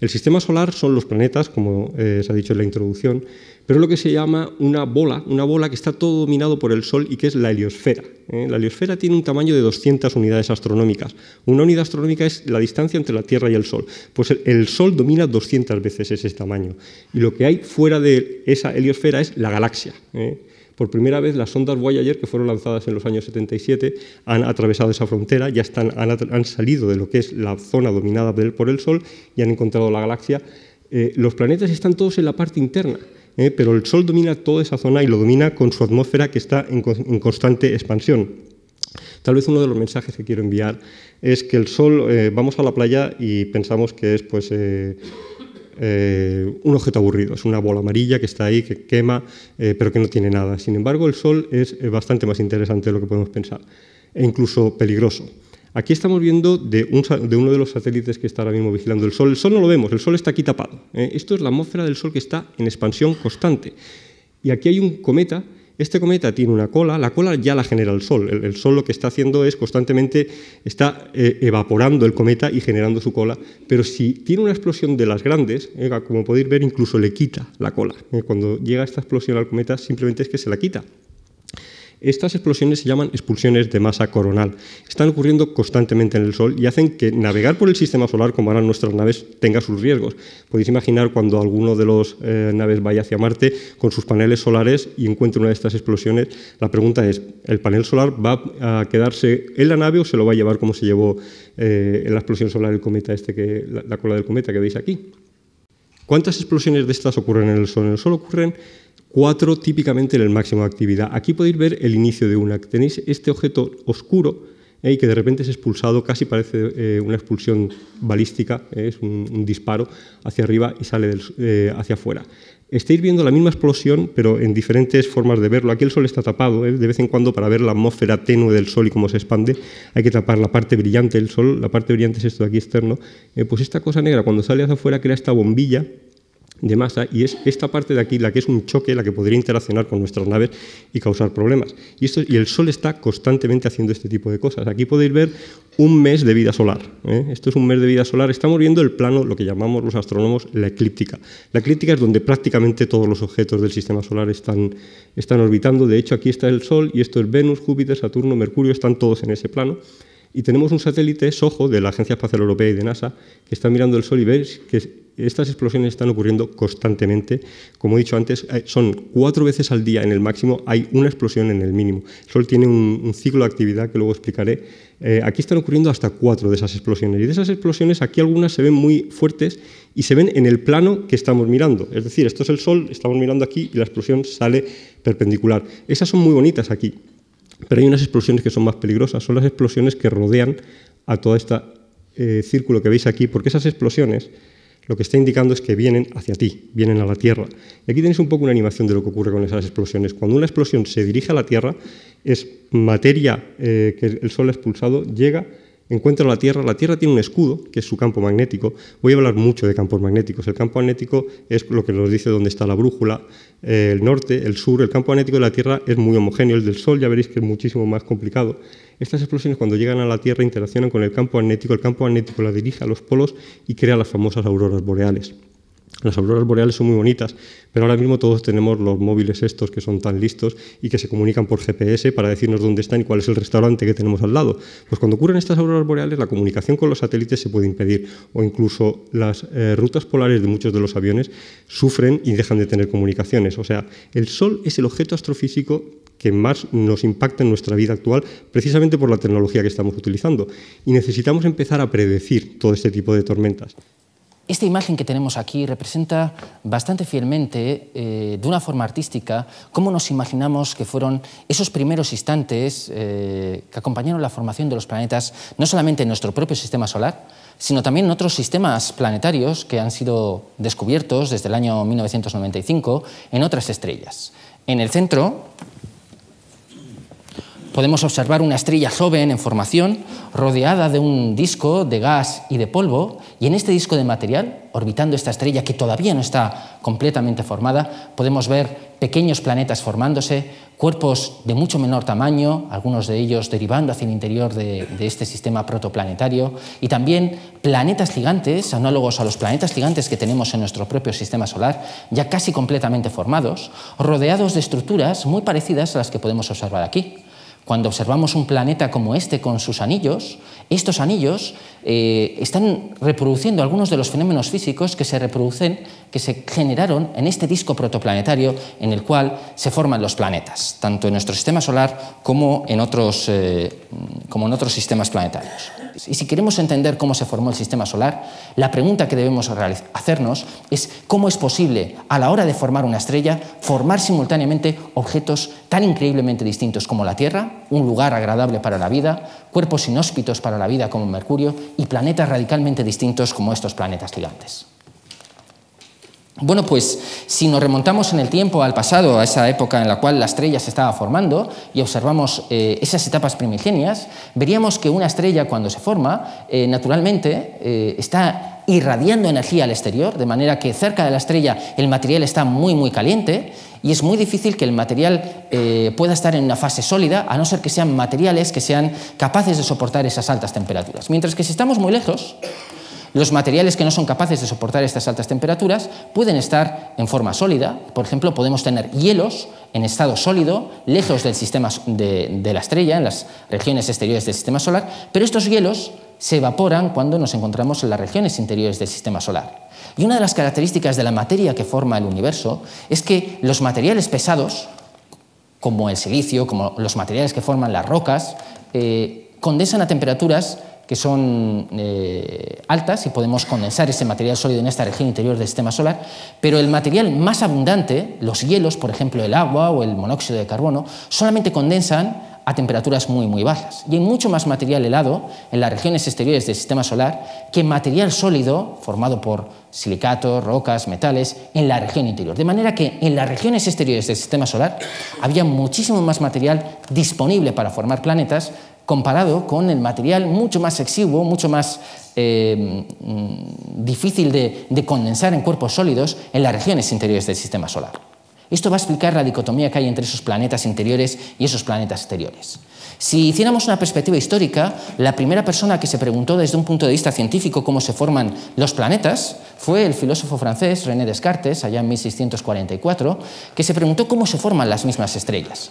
El sistema solar son los planetas, como se ha dicho en la introducción, pero es lo que se llama una bola que está todo dominado por el Sol y que es la heliosfera. La heliosfera tiene un tamaño de 200 unidades astronómicas. Una unidad astronómica es la distancia entre la Tierra y el Sol. Pues el Sol domina 200 veces ese tamaño. Y lo que hay fuera de esa heliosfera es la galaxia. Por primera vez, las sondas Voyager, que fueron lanzadas en los años 77, han atravesado esa frontera, ya han salido de lo que es la zona dominada por el Sol y han encontrado la galaxia. Los planetas están todos en la parte interna, pero el Sol domina toda esa zona y lo domina con su atmósfera que está en constante expansión. Tal vez uno de los mensajes que quiero enviar es que el Sol, vamos a la playa y pensamos que es pues, un objeto aburrido, es una bola amarilla que está ahí, que quema, pero que no tiene nada. Sin embargo, el Sol es bastante más interesante de lo que podemos pensar, e incluso peligroso. Aquí estamos viendo de uno de los satélites que está ahora mismo vigilando el Sol. El Sol no lo vemos, el Sol está aquí tapado. Esto es la atmósfera del Sol que está en expansión constante. Y aquí hay un cometa. Este cometa tiene una cola, la cola ya la genera el Sol. El Sol lo que está haciendo es constantemente, está evaporando el cometa y generando su cola, pero si tiene una explosión de las grandes, como podéis ver, incluso le quita la cola. Cuando llega esta explosión al cometa, simplemente es que se la quita. Estas explosiones se llaman expulsiones de masa coronal. Están ocurriendo constantemente en el Sol y hacen que navegar por el sistema solar, como harán nuestras naves, tenga sus riesgos. Podéis imaginar cuando alguno de los naves vaya hacia Marte con sus paneles solares y encuentre una de estas explosiones. La pregunta es, ¿el panel solar va a quedarse en la nave o se lo va a llevar como se llevó en la explosión solar el cometa la cola del cometa que veis aquí? ¿Cuántas explosiones de estas ocurren en el Sol? En el Sol ocurren 4 típicamente en el máximo de actividad. Aquí podéis ver el inicio de una. Tenéis este objeto oscuro y que de repente es expulsado, casi parece una expulsión balística, es un disparo hacia arriba y sale hacia afuera. Estáis viendo la misma explosión, pero en diferentes formas de verlo. Aquí el Sol está tapado, de vez en cuando para ver la atmósfera tenue del Sol y cómo se expande, hay que tapar la parte brillante del Sol. La parte brillante es esto de aquí externo. Pues esta cosa negra, cuando sale hacia afuera, crea esta bombilla de masa y es esta parte de aquí la que es un choque, la que podría interaccionar con nuestras naves y causar problemas. Y el Sol está constantemente haciendo este tipo de cosas. Aquí podéis ver un mes de vida solar. Esto es un mes de vida solar. Estamos viendo el plano, lo que llamamos los astrónomos la eclíptica. La eclíptica es donde prácticamente todos los objetos del sistema solar están orbitando. De hecho, aquí está el Sol y esto es Venus, Júpiter, Saturno, Mercurio, están todos en ese plano. Y tenemos un satélite, SOHO, de la Agencia Espacial Europea y de NASA, que está mirando el Sol y veis que estas explosiones están ocurriendo constantemente. Como he dicho antes, son 4 veces al día en el máximo, hay una explosión en el mínimo. El Sol tiene un ciclo de actividad que luego explicaré. Aquí están ocurriendo hasta 4 de esas explosiones. Y de esas explosiones, aquí algunas se ven muy fuertes y se ven en el plano que estamos mirando. Es decir, esto es el Sol, estamos mirando aquí y la explosión sale perpendicular. Esas son muy bonitas aquí. Pero hay unas explosiones que son más peligrosas, son las explosiones que rodean a todo este círculo que veis aquí, porque esas explosiones lo que está indicando es que vienen hacia ti, vienen a la Tierra. Y aquí tenéis un poco una animación de lo que ocurre con esas explosiones. Cuando una explosión se dirige a la Tierra, es materia que el Sol ha expulsado, llega, encuentra la Tierra tiene un escudo, que es su campo magnético. Voy a hablar mucho de campos magnéticos. El campo magnético es lo que nos dice dónde está la brújula, el norte, el sur. El campo magnético de la Tierra es muy homogéneo, el del Sol ya veréis que es muchísimo más complicado. Estas explosiones cuando llegan a la Tierra interaccionan con el campo magnético la dirige a los polos y crea las famosas auroras boreales. Las auroras boreales son muy bonitas, pero ahora mismo todos tenemos los móviles estos que son tan listos y que se comunican por GPS para decirnos dónde están y cuál es el restaurante que tenemos al lado. Pues cuando ocurren estas auroras boreales, la comunicación con los satélites se puede impedir o incluso las rutas polares de muchos de los aviones sufren y dejan de tener comunicaciones. O sea, el Sol es el objeto astrofísico que más nos impacta en nuestra vida actual, precisamente por la tecnología que estamos utilizando. Y necesitamos empezar a predecir todo este tipo de tormentas. Esta imagen que tenemos aquí representa bastante fielmente, de una forma artística, cómo nos imaginamos que fueron esos primeros instantes que acompañaron la formación de los planetas, no solamente en nuestro propio sistema solar, sino también en otros sistemas planetarios que han sido descubiertos desde el año 1995 en otras estrellas. En el centro podemos observar una estrella joven en formación rodeada de un disco de gas y de polvo, y en este disco de material, orbitando esta estrella que todavía no está completamente formada, podemos ver pequeños planetas formándose, cuerpos de mucho menor tamaño, algunos de ellos derivando hacia el interior de este sistema protoplanetario, y también planetas gigantes, análogos a los planetas gigantes que tenemos en nuestro propio sistema solar, ya casi completamente formados, rodeados de estructuras muy parecidas a las que podemos observar aquí. Cuando observamos un planeta como este con sus anillos, estos anillos están reproduciendo algunos de los fenómenos físicos que se generaron en este disco protoplanetario en el cual se forman los planetas, tanto en nuestro sistema solar como en otros sistemas planetarios. Y si queremos entender cómo se formó el sistema solar, la pregunta que debemos hacernos es cómo es posible, a la hora de formar una estrella, formar simultáneamente objetos tan increíblemente distintos como la Tierra, un lugar agradable para la vida, cuerpos inhóspitos para la vida como Mercurio y planetas radicalmente distintos como estos planetas gigantes. Bueno, pues si nos remontamos en el tiempo al pasado, a esa época en la cual la estrella se estaba formando y observamos esas etapas primigenias, veríamos que una estrella cuando se forma, naturalmente está irradiando energía al exterior, de manera que cerca de la estrella el material está muy caliente y es muy difícil que el material pueda estar en una fase sólida, a no ser que sean materiales que sean capaces de soportar esas altas temperaturas. Mientras que si estamos muy lejos, los materiales que no son capaces de soportar estas altas temperaturas pueden estar en forma sólida. Por ejemplo, podemos tener hielos en estado sólido, lejos del sistema de la estrella, en las regiones exteriores del sistema solar, pero estos hielos se evaporan cuando nos encontramos en las regiones interiores del sistema solar. Y una de las características de la materia que forma el universo es que los materiales pesados, como el silicio, como los materiales que forman las rocas, condensan a temperaturas que son altas y podemos condensar ese material sólido en esta región interior del sistema solar, pero el material más abundante, los hielos, por ejemplo el agua o el monóxido de carbono, solamente condensan a temperaturas muy bajas. Y hay mucho más material helado en las regiones exteriores del sistema solar que material sólido formado por silicatos, rocas, metales en la región interior. De manera que en las regiones exteriores del sistema solar había muchísimo más material disponible para formar planetas comparado con el material mucho más exiguo, mucho más difícil de condensar en cuerpos sólidos en las regiones interiores del sistema solar. Esto va a explicar la dicotomía que hay entre esos planetas interiores y esos planetas exteriores. Si hiciéramos una perspectiva histórica, la primera persona que se preguntó desde un punto de vista científico cómo se forman los planetas fue el filósofo francés René Descartes, allá en 1644, que se preguntó cómo se forman las mismas estrellas.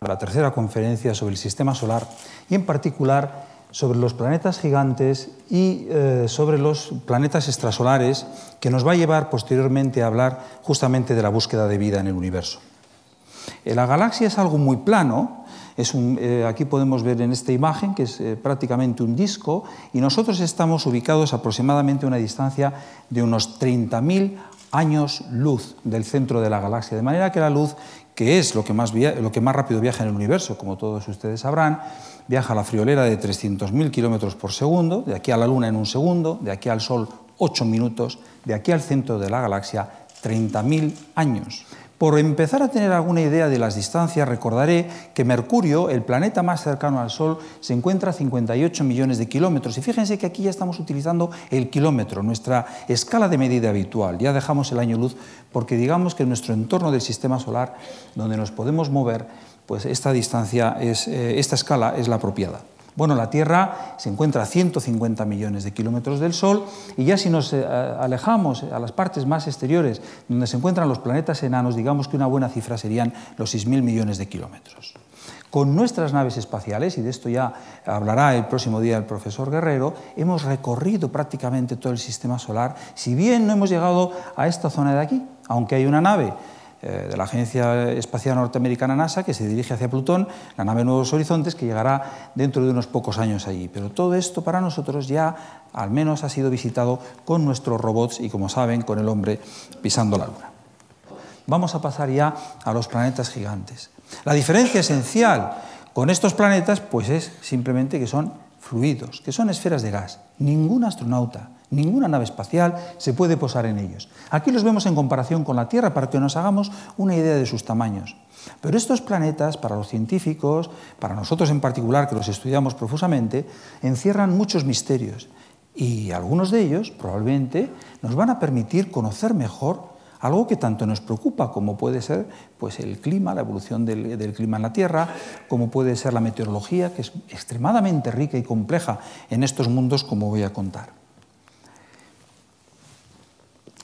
La tercera conferencia sobre el sistema solar y en particular sobre los planetas gigantes y sobre los planetas extrasolares, que nos va a llevar posteriormente a hablar justamente de la búsqueda de vida en el universo. La galaxia es algo muy plano, aquí podemos ver en esta imagen que es prácticamente un disco y nosotros estamos ubicados aproximadamente a una distancia de unos 30.000 años luz del centro de la galaxia, de manera que la luz, que es lo que más rápido viaja en el universo, como todos ustedes sabrán, viaja a la friolera de 300.000 kilómetros por segundo, de aquí a la Luna en un segundo, de aquí al Sol 8 minutos, de aquí al centro de la galaxia 30.000 años. Por empezar a tener alguna idea de las distancias, recordaré que Mercurio, el planeta más cercano al Sol, se encuentra a 58 millones de kilómetros. Y fíjense que aquí ya estamos utilizando el kilómetro, nuestra escala de medida habitual. Ya dejamos el año luz porque digamos que en nuestro entorno del sistema solar, donde nos podemos mover, pues esta distancia, esta escala es la apropiada. Bueno, la Tierra se encuentra a 150 millones de kilómetros del Sol y ya si nos alejamos a las partes más exteriores donde se encuentran los planetas enanos, digamos que una buena cifra serían los 6.000 millones de kilómetros. Con nuestras naves espaciales, y de esto ya hablará el próximo día el profesor Guerrero, hemos recorrido prácticamente todo el sistema solar, si bien no hemos llegado a esta zona de aquí, aunque hay una nave de la Agencia Espacial Norteamericana NASA, que se dirige hacia Plutón, la nave Nuevos Horizontes, que llegará dentro de unos pocos años allí. Pero todo esto para nosotros ya al menos ha sido visitado con nuestros robots y, como saben, con el hombre pisando la Luna. Vamos a pasar ya a los planetas gigantes. La diferencia esencial con estos planetas pues es simplemente que son fluidos, que son esferas de gas. Ningún astronauta, Ninguna nave espacial se puede posar en ellos. Aquí los vemos en comparación con la Tierra para que nos hagamos una idea de sus tamaños. Pero estos planetas, para los científicos, para nosotros en particular, que los estudiamos profusamente, encierran muchos misterios. Y algunos de ellos, probablemente, nos van a permitir conocer mejor algo que tanto nos preocupa, como puede ser pues, el clima, la evolución del clima en la Tierra, como puede ser la meteorología, que es extremadamente rica y compleja en estos mundos, como voy a contar.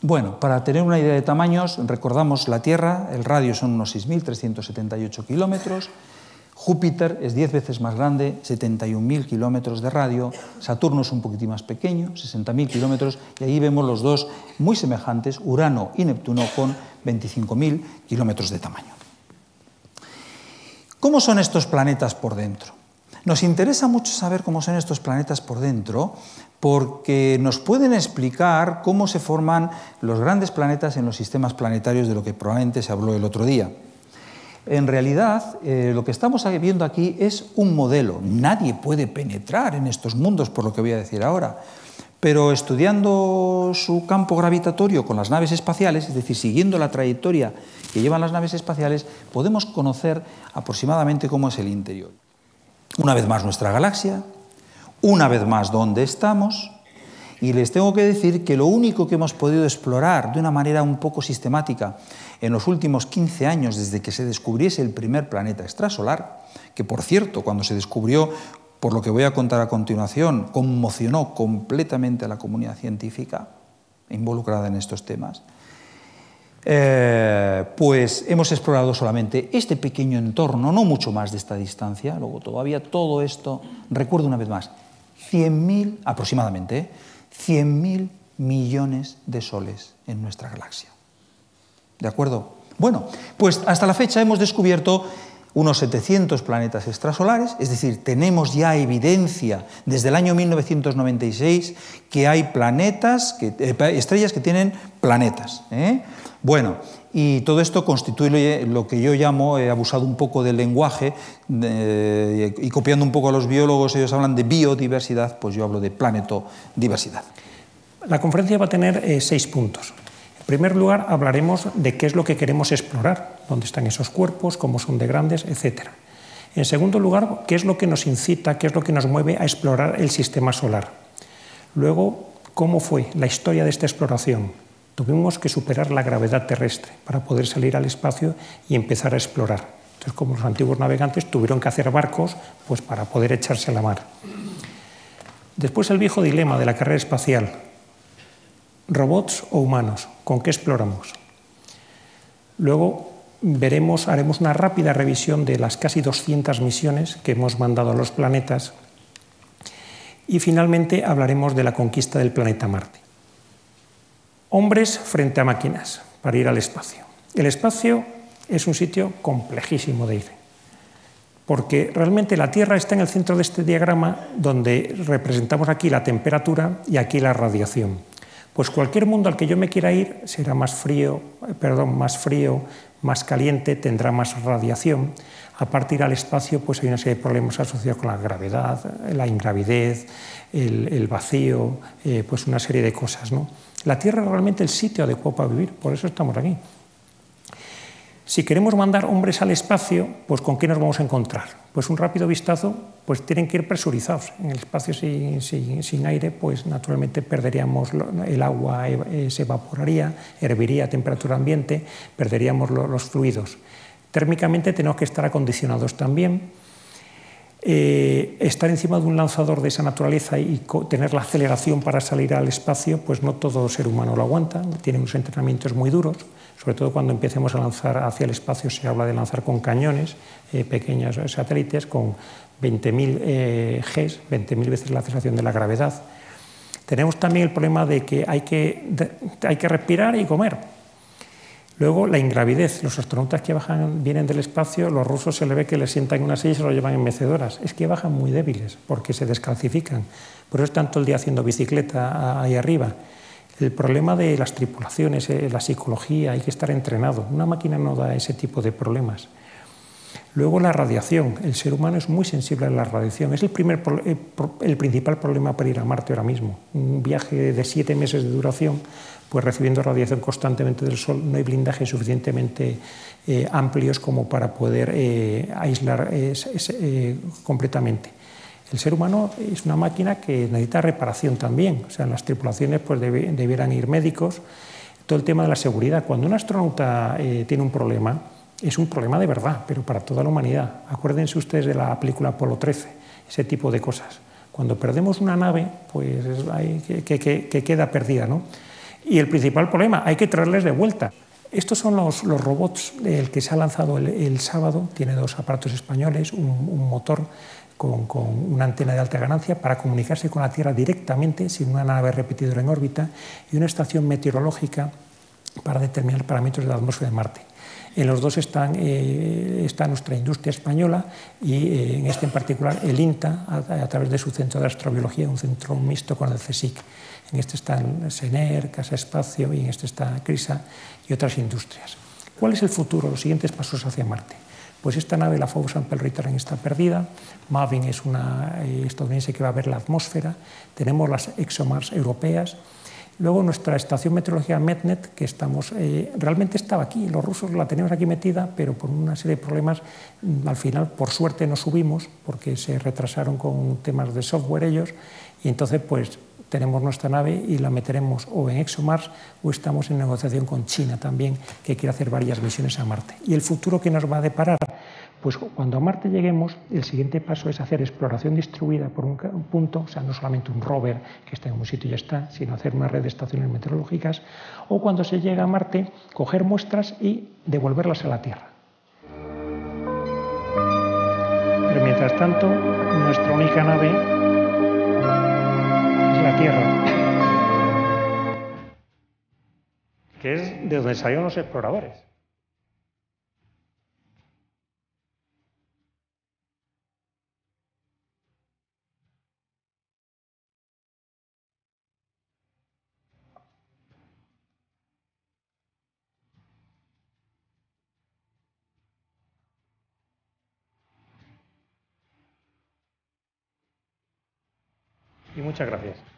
Bueno, para tener una idea de tamaños, recordamos la Tierra, el radio son unos 6.378 kilómetros, Júpiter es 10 veces más grande, 71.000 kilómetros de radio, Saturno es un poquitín más pequeño, 60.000 kilómetros, y ahí vemos los dos muy semejantes, Urano y Neptuno, con 25.000 kilómetros de tamaño. ¿Cómo son estos planetas por dentro? Nos interesa mucho saber cómo son estos planetas por dentro, porque nos pueden explicar cómo se forman los grandes planetas en los sistemas planetarios de lo que probablemente se habló el otro día. En realidad, lo que estamos viendo aquí es un modelo. Nadie puede penetrar en estos mundos, por lo que voy a decir ahora. Pero estudiando su campo gravitatorio con las naves espaciales, es decir, siguiendo la trayectoria que llevan las naves espaciales, podemos conocer aproximadamente cómo es el interior. Una vez más nuestra galaxia, una vez más dónde estamos, y les tengo que decir que lo único que hemos podido explorar de una manera un poco sistemática en los últimos 15 años, desde que se descubriese el primer planeta extrasolar, que por cierto, cuando se descubrió, por lo que voy a contar a continuación, conmocionó completamente a la comunidad científica involucrada en estos temas, pues hemos explorado solamente este pequeño entorno, no mucho más de esta distancia. Luego todavía todo esto, recuerdo una vez más, 100.000 aproximadamente, 100.000 millones de soles en nuestra galaxia. ¿De acuerdo? Bueno, pues hasta la fecha hemos descubierto unos 700 planetas extrasolares, es decir, tenemos ya evidencia desde el año 1996 que hay planetas, estrellas que tienen planetas. Bueno, y todo esto constituye lo que yo llamo, he abusado un poco del lenguaje y copiando un poco a los biólogos, ellos hablan de biodiversidad, pues yo hablo de planetodiversidad. La conferencia va a tener 6 puntos. En primer lugar, hablaremos de qué es lo que queremos explorar, dónde están esos cuerpos, cómo son de grandes, etc. En segundo lugar, qué es lo que nos incita, qué es lo que nos mueve a explorar el sistema solar. Luego, cómo fue la historia de esta exploración. Tuvimos que superar la gravedad terrestre para poder salir al espacio y empezar a explorar. Entonces, como los antiguos navegantes tuvieron que hacer barcos pues, para poder echarse a la mar. Después el viejo dilema de la carrera espacial. ¿Robots o humanos? ¿Con qué exploramos? Luego haremos una rápida revisión de las casi 200 misiones que hemos mandado a los planetas y finalmente hablaremos de la conquista del planeta Marte. Hombres frente a máquinas para ir al espacio. El espacio es un sitio complejísimo de ir, porque realmente la Tierra está en el centro de este diagrama donde representamos aquí la temperatura y aquí la radiación. Pues cualquier mundo al que yo me quiera ir será más frío, más caliente, tendrá más radiación. Aparte de ir al espacio, pues hay una serie de problemas asociados con la gravedad, la ingravidez, el vacío, pues una serie de cosas, ¿no? La Tierra es realmente el sitio adecuado para vivir, por eso estamos aquí. Si queremos mandar hombres al espacio, pues ¿con qué nos vamos a encontrar? Pues un rápido vistazo, pues tienen que ir presurizados. En el espacio sin aire, pues naturalmente perderíamos el agua, se evaporaría, herviría a temperatura ambiente, perderíamos los fluidos. Térmicamente tenemos que estar acondicionados también. Estar encima de un lanzador de esa naturaleza y tener la aceleración para salir al espacio, pues no todo ser humano lo aguanta, tiene unos entrenamientos muy duros, sobre todo cuando empecemos a lanzar hacia el espacio se habla de lanzar con cañones, pequeños satélites con 20.000 Gs, 20.000 veces la aceleración de la gravedad. Tenemos también el problema de que hay que respirar y comer. Luego, la ingravidez. Los astronautas que vienen del espacio, los rusos se les ve que les sientan en una silla y se los llevan en mecedoras. Es que bajan muy débiles porque se descalcifican. Por eso están todo el día haciendo bicicleta ahí arriba. El problema de las tripulaciones, la psicología, hay que estar entrenado. Una máquina no da ese tipo de problemas. Luego la radiación. El ser humano es muy sensible a la radiación. Es el principal problema para ir a Marte ahora mismo. Un viaje de 7 meses de duración, pues recibiendo radiación constantemente del Sol, no hay blindajes suficientemente amplios como para poder aislar completamente. El ser humano es una máquina que necesita reparación también. O sea, en las tripulaciones pues debieran ir médicos. Todo el tema de la seguridad. Cuando un astronauta tiene un problema, es un problema de verdad, pero para toda la humanidad. Acuérdense ustedes de la película Apolo 13, ese tipo de cosas. Cuando perdemos una nave, pues hay que queda perdida, ¿no? Y el principal problema, hay que traerles de vuelta. Estos son los robots el que se ha lanzado el sábado. Tiene 2 aparatos españoles, un motor con una antena de alta ganancia para comunicarse con la Tierra directamente, sin una nave repetidora en órbita, y una estación meteorológica para determinar parámetros de la atmósfera de Marte. En los dos está nuestra industria española y en este en particular el INTA, a través de su centro de astrobiología, un centro mixto con el CSIC. En este están SENER, Casa Espacio, y en este está CRISA y otras industrias. ¿Cuál es el futuro, los siguientes pasos hacia Marte? Pues esta nave, la Phobos Sample Return, está perdida. Maven es una estadounidense que va a ver la atmósfera. Tenemos las ExoMars europeas. Luego nuestra estación meteorológica METNET, que realmente estaba aquí, los rusos la teníamos aquí metida, pero por una serie de problemas, al final, por suerte, no subimos, porque se retrasaron con temas de software ellos, y entonces pues tenemos nuestra nave y la meteremos o en ExoMars o estamos en negociación con China también, que quiere hacer varias misiones a Marte. ¿Y el futuro qué nos va a deparar? Pues cuando a Marte lleguemos, el siguiente paso es hacer exploración distribuida por un punto, o sea, no solamente un rover que esté en un sitio y ya está, sino hacer una red de estaciones meteorológicas, o cuando se llega a Marte, coger muestras y devolverlas a la Tierra. Pero mientras tanto, nuestra única nave es la Tierra, que es de donde salieron los exploradores. Y muchas gracias.